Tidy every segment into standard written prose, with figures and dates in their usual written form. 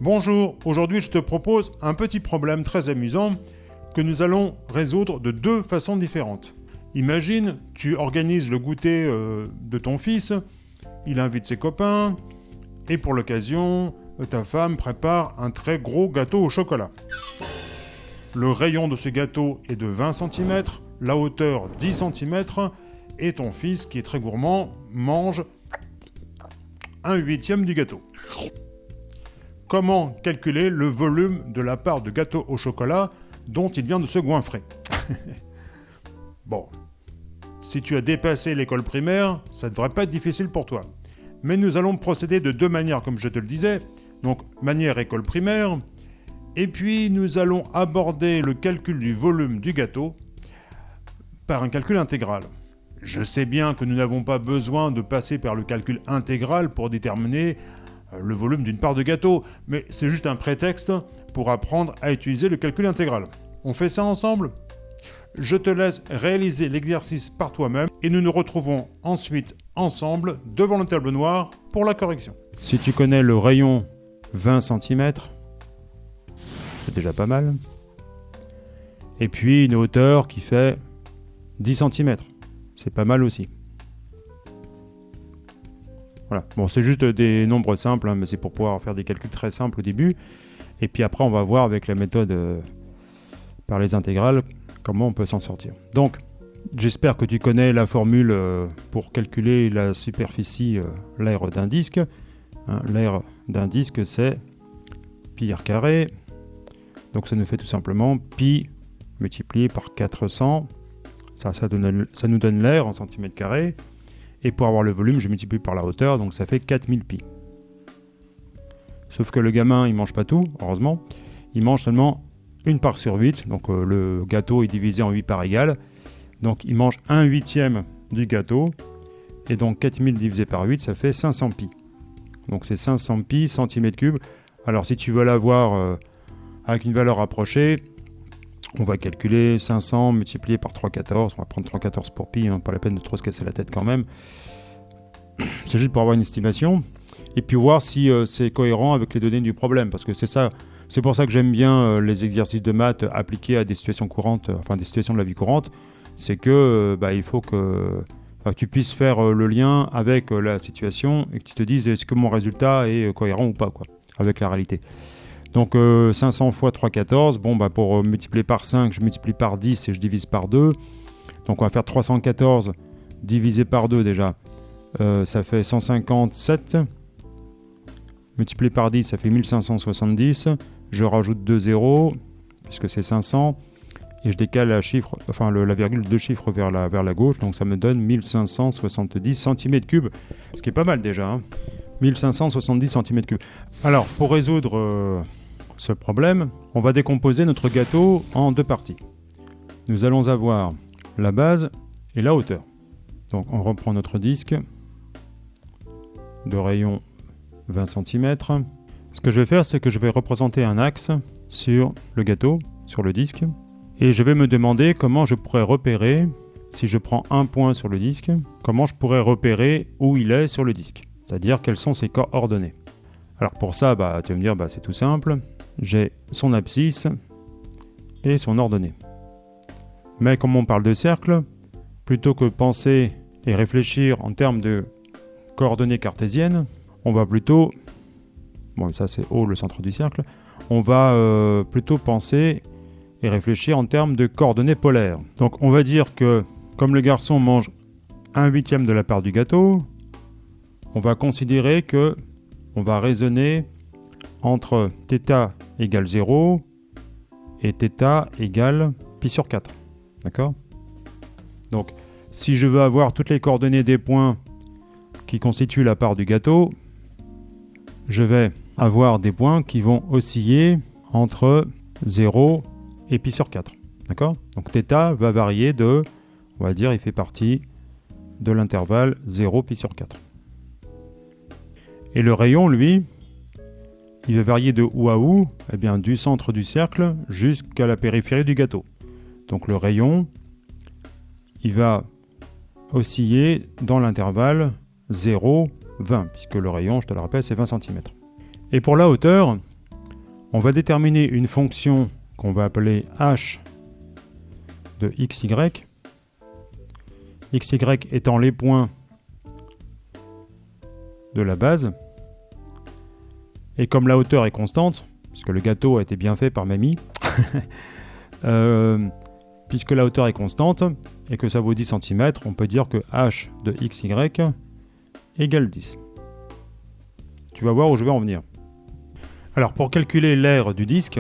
Bonjour, aujourd'hui je te propose un petit problème très amusant que nous allons résoudre de deux façons différentes. Imagine, tu organises le goûter de ton fils, il invite ses copains, et pour l'occasion, ta femme prépare un très gros gâteau au chocolat. Le rayon de ce gâteau est de 20 cm, la hauteur 10 cm, et ton fils, qui est très gourmand, mange 1/8 du gâteau. Comment calculer le volume de la part de gâteau au chocolat dont il vient de se goinfrer? Bon, si tu as dépassé l'école primaire, ça ne devrait pas être difficile pour toi. Mais nous allons procéder de deux manières, comme je te le disais. Donc, manière école primaire, et puis nous allons aborder le calcul du volume du gâteau par un calcul intégral. Je sais bien que nous n'avons pas besoin de passer par le calcul intégral pour déterminer le volume d'une part de gâteau, mais c'est juste un prétexte pour apprendre à utiliser le calcul intégral. On fait ça ensemble? Je te laisse réaliser l'exercice par toi-même et nous nous retrouvons ensuite ensemble devant le tableau noir pour la correction. Si tu connais le rayon 20 cm, c'est déjà pas mal. Et puis une hauteur qui fait 10 cm, c'est pas mal aussi. Voilà. Bon, c'est juste des nombres simples, mais c'est pour pouvoir faire des calculs très simples au début. Et puis après, on va voir avec la méthode par les intégrales comment on peut s'en sortir. Donc, j'espère que tu connais la formule pour calculer la superficie, l'aire d'un disque. L'aire d'un disque, c'est pi r carré. Donc, ça nous fait tout simplement pi multiplié par 400. Ça nous donne l'aire en centimètres carrés. Et pour avoir le volume, je multiplie par la hauteur, donc ça fait 4000 pi. Sauf que le gamin, il mange pas tout, heureusement. Il mange seulement une part sur 8, donc le gâteau est divisé en 8 parts égales. Donc il mange 1/8 du gâteau, et donc 4000 divisé par 8, ça fait 500 pi. Donc c'est 500 pi centimètres cubes. Alors si tu veux l'avoir avec une valeur approchée, on va calculer 500 multiplié par 3,14. On va prendre 3,14 pour pi, pas la peine de trop se casser la tête quand même. C'est juste pour avoir une estimation. Et puis voir si c'est cohérent avec les données du problème. Parce que c'est pour ça que j'aime bien les exercices de maths appliqués à des situations courantes, enfin des situations de la vie courante. C'est que il faut que tu puisses faire le lien avec la situation et que tu te dises est-ce que mon résultat est cohérent ou pas, quoi, avec la réalité. Donc 500 fois 3,14, pour multiplier par 5, je multiplie par 10 et je divise par 2. Donc on va faire 314 divisé par 2 déjà. Ça fait 157. Multiplié par 10, ça fait 1570. Je rajoute 2 zéros, puisque c'est 500. Et je décale la virgule de 2 chiffres vers la gauche. Donc ça me donne 1570 cm3. Ce qui est pas mal déjà. 1570 cm3. Alors, pour résoudre ce problème, on va décomposer notre gâteau en deux parties. Nous allons avoir la base et la hauteur. Donc on reprend notre disque de rayon 20 cm. Ce que je vais faire, c'est que je vais représenter un axe sur le gâteau, sur le disque, et je vais me demander comment je pourrais repérer, si je prends un point sur le disque, comment je pourrais repérer où il est sur le disque, c'est-à-dire quelles sont ses coordonnées. Alors pour ça, tu vas me dire, c'est tout simple. J'ai son abscisse et son ordonnée. Mais comme on parle de cercle, plutôt que penser et réfléchir en termes de coordonnées cartésiennes, on va plutôt, ça c'est O, le centre du cercle, on va plutôt penser et réfléchir en termes de coordonnées polaires. Donc on va dire que comme le garçon mange 1/8 de la part du gâteau, on va considérer que on va raisonner entre θ égale 0 et θ égale pi sur 4. D'accord? Donc, si je veux avoir toutes les coordonnées des points qui constituent la part du gâteau, je vais avoir des points qui vont osciller entre 0 et pi sur 4. D'accord? Donc, θ va varier de, on va dire, il fait partie de l'intervalle 0 pi sur 4. Et le rayon, lui, il va varier de où à où? Du centre du cercle jusqu'à la périphérie du gâteau. Donc le rayon, il va osciller dans l'intervalle 0, 20, puisque le rayon, je te le rappelle, c'est 20 cm. Et pour la hauteur, On va déterminer une fonction qu'on va appeler h de xy, xy étant les points de la base. Et comme la hauteur est constante, parce que le gâteau a été bien fait par mamie, puisque la hauteur est constante et que ça vaut 10 cm, on peut dire que h de xy égale 10. Tu vas voir où je vais en venir. Alors pour calculer l'aire du disque,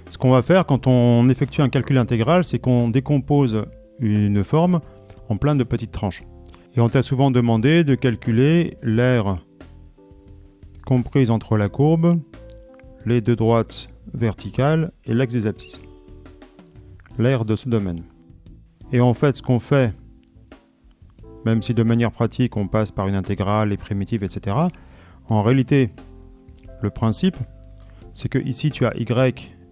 ce qu'on va faire quand on effectue un calcul intégral, c'est qu'on décompose une forme en plein de petites tranches. Et on t'a souvent demandé de calculer l'aire comprise entre la courbe, les deux droites verticales et l'axe des abscisses. L'aire de ce domaine. Et en fait, ce qu'on fait, même si de manière pratique on passe par une intégrale, les primitives, etc., en réalité, le principe, c'est que ici tu as y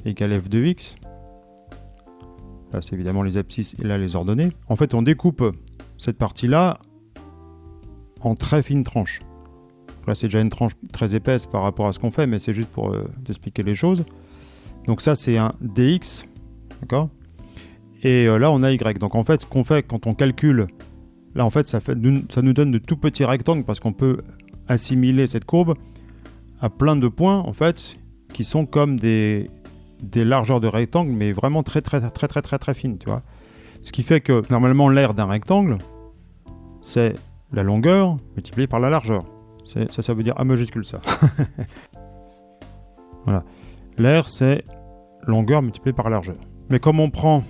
égale f de x. Là, c'est évidemment les abscisses et là les ordonnées. En fait, on découpe cette partie-là en très fines tranches. Là, c'est déjà une tranche très épaisse par rapport à ce qu'on fait, mais c'est juste pour t'expliquer les choses. Donc ça, c'est un dx, d'accord ? Et là, on a y. Donc en fait, ce qu'on fait quand on calcule, là, en fait, ça nous donne de tout petits rectangles parce qu'on peut assimiler cette courbe à plein de points, en fait, qui sont comme des largeurs de rectangle, mais vraiment très fines, tu vois. Ce qui fait que, normalement, l'aire d'un rectangle, c'est la longueur multipliée par la largeur. Ça veut dire A majuscule, ça. Voilà. L'aire, c'est longueur multipliée par largeur. Mais comme on prend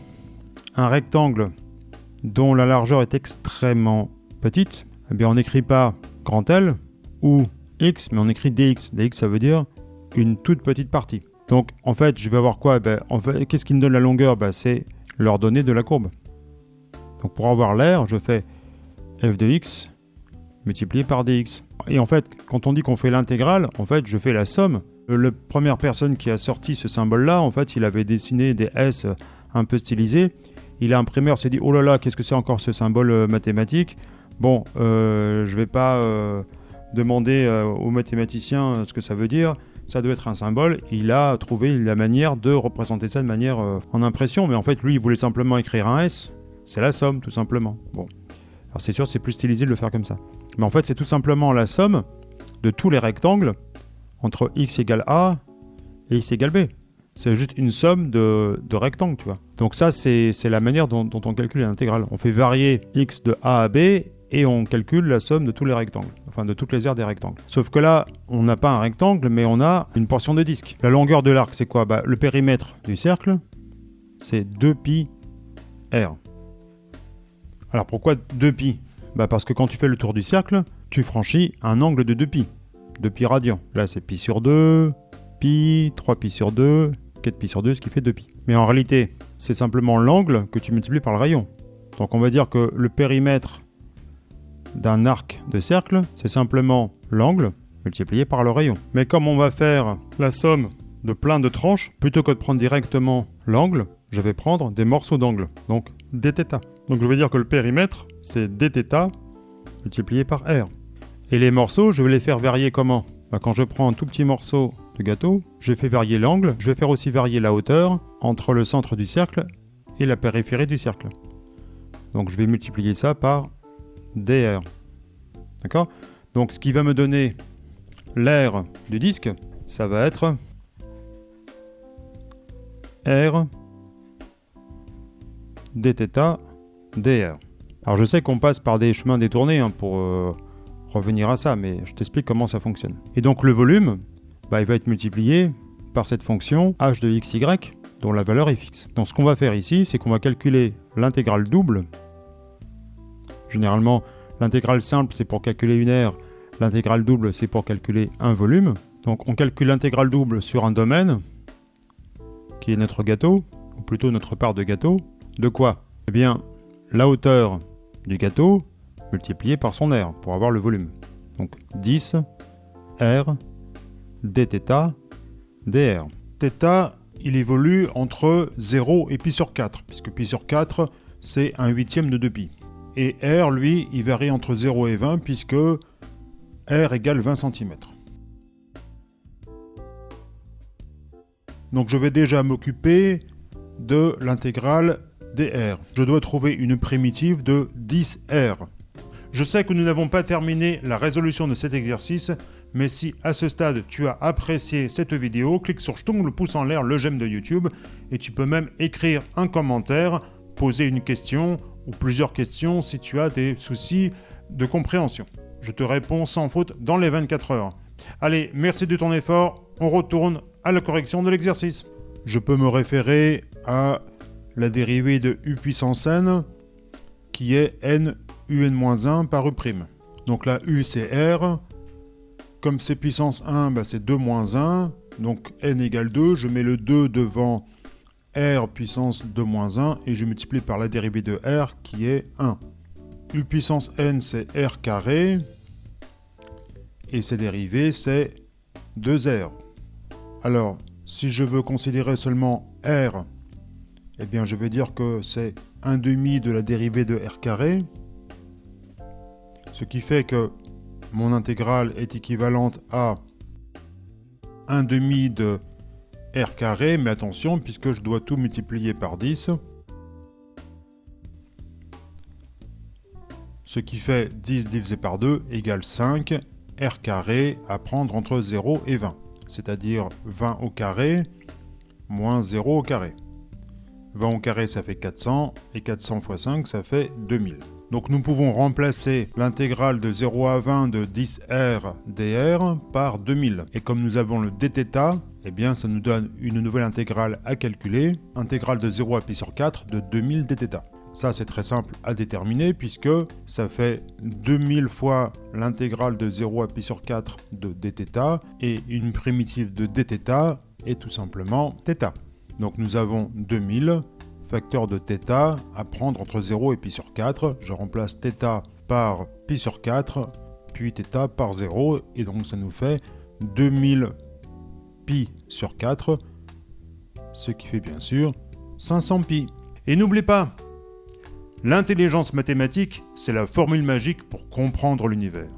un rectangle dont la largeur est extrêmement petite, eh bien on n'écrit pas grand L ou x, mais on écrit dx. dx, ça veut dire une toute petite partie. Donc en fait, je vais avoir quoi ? Qu'est-ce qui me donne la longueur ? C'est l'ordonnée de la courbe. Donc pour avoir l'aire, je fais f de x multiplié par dx. Et en fait, quand on dit qu'on fait l'intégrale, en fait, je fais la somme. La première personne qui a sorti ce symbole-là, en fait, il avait dessiné des S un peu stylisés. Il a imprimé, s'est dit, oh là là, qu'est-ce que c'est encore ce symbole mathématique ? Bon, je vais pas demander aux mathématiciens ce que ça veut dire. Ça doit être un symbole. Il a trouvé la manière de représenter ça de manière en impression. Mais en fait, lui, il voulait simplement écrire un S. C'est la somme, tout simplement. Bon. Alors c'est sûr, c'est plus stylisé de le faire comme ça. Mais en fait, c'est tout simplement la somme de tous les rectangles entre x égale a et x égale b. C'est juste une somme de rectangles, tu vois. Donc ça, c'est la manière dont on calcule l'intégrale. On fait varier x de a à b et on calcule la somme de tous les rectangles, enfin de toutes les aires des rectangles. Sauf que là, on n'a pas un rectangle, mais on a une portion de disque. La longueur de l'arc, c'est quoi ? Le périmètre du cercle, c'est 2πr. Alors pourquoi 2π ? Parce que quand tu fais le tour du cercle, tu franchis un angle de 2π. 2π radians. Là, c'est π sur 2, π, 3π sur 2, 4π sur 2, ce qui fait 2π. Mais en réalité, c'est simplement l'angle que tu multiplies par le rayon. Donc on va dire que le périmètre d'un arc de cercle, c'est simplement l'angle multiplié par le rayon. Mais comme on va faire la somme de plein de tranches, plutôt que de prendre directement l'angle, je vais prendre des morceaux d'angle, donc dθ. Donc je vais dire que le périmètre, c'est dθ multiplié par r. Et les morceaux, je vais les faire varier comment ? Quand je prends un tout petit morceau de gâteau, je fais varier l'angle, je vais faire aussi varier la hauteur entre le centre du cercle et la périphérie du cercle. Donc je vais multiplier ça par dr. D'accord ? Donc ce qui va me donner l'aire du disque, ça va être r dθ dr. Alors je sais qu'on passe par des chemins détournés pour revenir à ça, mais je t'explique comment ça fonctionne. Et donc le volume, il va être multiplié par cette fonction h de xy dont la valeur est fixe. Donc ce qu'on va faire ici, c'est qu'on va calculer l'intégrale double. Généralement, l'intégrale simple, c'est pour calculer une aire. L'intégrale double, c'est pour calculer un volume. Donc on calcule l'intégrale double sur un domaine, qui est notre gâteau, ou plutôt notre part de gâteau. De quoi ? Eh bien, la hauteur du gâteau multipliée par son aire, pour avoir le volume. Donc 10 r dθ dr. Θ, il évolue entre 0 et π sur 4, puisque π sur 4, c'est 1/8 de 2π. Et r, lui, il varie entre 0 et 20, puisque r égale 20 cm. Donc je vais déjà m'occuper de l'intégrale dr. Je dois trouver une primitive de 10r. Je sais que nous n'avons pas terminé la résolution de cet exercice, mais si à ce stade tu as apprécié cette vidéo, clique sur le pouce en l'air, le j'aime de YouTube, et tu peux même écrire un commentaire, poser une question ou plusieurs questions si tu as des soucis de compréhension. Je te réponds sans faute dans les 24 heures. Allez, merci de ton effort, on retourne à la correction de l'exercice. Je peux me référer à la dérivée de u puissance n, qui est n un par u'. Donc la u c'est r, comme c'est puissance 1, c'est 2 moins 1, donc n égale 2, je mets le 2 devant r puissance 2 moins 1, et je multiplie par la dérivée de r qui est 1. U puissance n c'est r carré, et ses dérivées c'est 2r. Alors, si je veux considérer seulement r, eh bien je vais dire que c'est 1/2 de la dérivée de r carré, ce qui fait que mon intégrale est équivalente à 1/2 de r carré, mais attention, puisque je dois tout multiplier par 10, ce qui fait 10 divisé par 2 égale 5, r carré à prendre entre 0 et 20, c'est-à-dire 20 au carré moins 0 au carré. 20 au carré, ça fait 400, et 400 fois 5, ça fait 2000. Donc nous pouvons remplacer l'intégrale de 0 à 20 de 10r dr par 2000. Et comme nous avons le dθ, eh bien ça nous donne une nouvelle intégrale à calculer, intégrale de 0 à pi sur 4 de 2000 dθ. Ça c'est très simple à déterminer puisque ça fait 2000 fois l'intégrale de 0 à pi sur 4 de dθ, et une primitive de dθ est tout simplement θ. Donc nous avons 2000, facteur de θ à prendre entre 0 et pi sur 4. Je remplace θ par pi sur 4, puis θ par 0, et donc ça nous fait 2000 pi sur 4, ce qui fait bien sûr 500 pi. Et n'oublie pas, l'intelligence mathématique, c'est la formule magique pour comprendre l'univers.